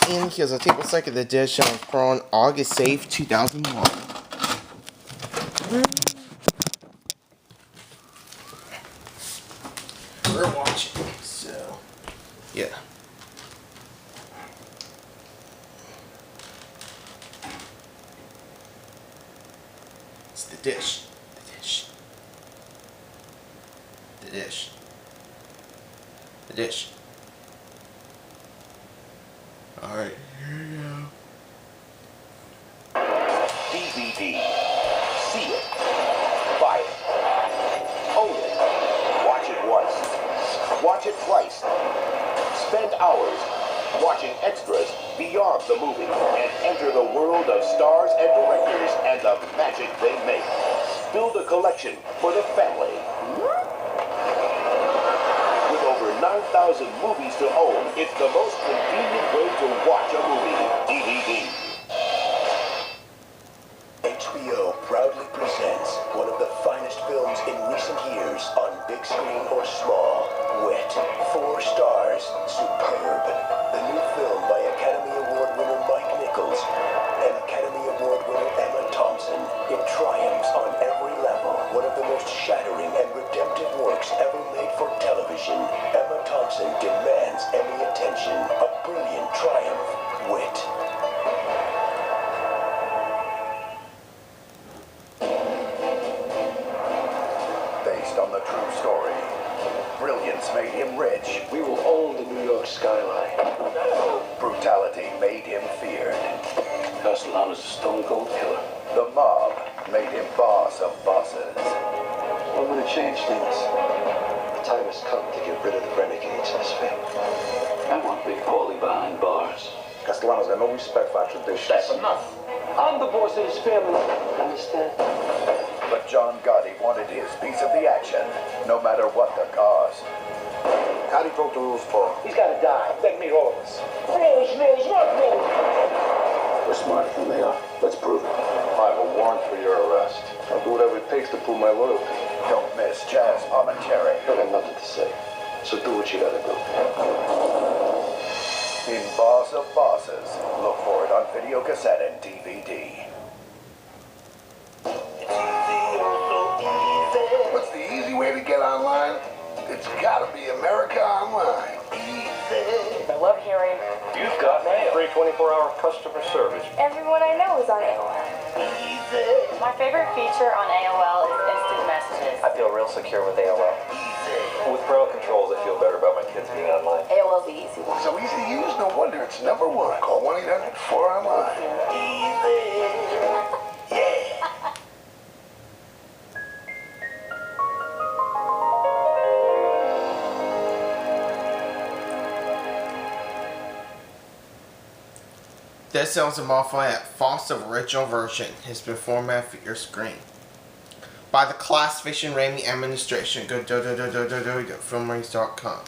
And here's a table sack of the dish on August 8th, 2001. We're watching, so yeah. It's the dish. The dish. The dish. The dish. Alright, here we go. DVD. See it. Buy it. Own it. Watch it once. Watch it twice. Spend hours watching extras beyond the movie and enter the world of stars and directors and the magic they make. Build a collection for the family. With over 9,000 movies to own, it's the most convenient way to watch a movie. DVD. HBO proudly presents one of the finest films in recent years on big screen or small. Wit. 4 stars. Superb. The new film by Academy Award winner Mike Nichols and Academy Award winner Emma Thompson. It triumphs on every level. One of the most shattering and redemptive works ever made for television. Emma Thompson demands Emmy attention. A brilliant triumph. Wit. Based on the true story. Brilliance made him rich. We will own the New York skyline. Brutality made him feared. Castellanos is a stone cold killer. The mob made him boss of bosses. I'm going to change things. The time has come to get rid of the renegades in his family. I want Big Paulie behind bars. Castellanos got no respect for our traditions. That's enough. I'm the boss of his family. Understand? But John Gotti wanted his piece of the action, no matter what the cause. Gotti broke the rules for him. He's got to die. Let me all of us. Rules, what rules? We're smarter than they are. Let's prove it. I have a warrant for your arrest. I'll do whatever it takes to prove my loyalty. Don't miss Jazz Palminteri I got nothing to say. So do what you gotta do. in Boss of Bosses. Look for it on video cassette and DVD. What's the easy way to get online? It's gotta be America Online. I love hearing. You've got mail. Free 24-hour customer service. Everyone I know is on AOL. My favorite feature on AOL is instant messages. I feel real secure with AOL. With Braille controls, I feel better about my kids being online. AOL's the easy one. So easy to use, no wonder it's #1. Call 1-800-4online. This sounds a modified Foster original version has been formatted for your screen by the Class Fiction Raimi Administration. Go filmrings.com.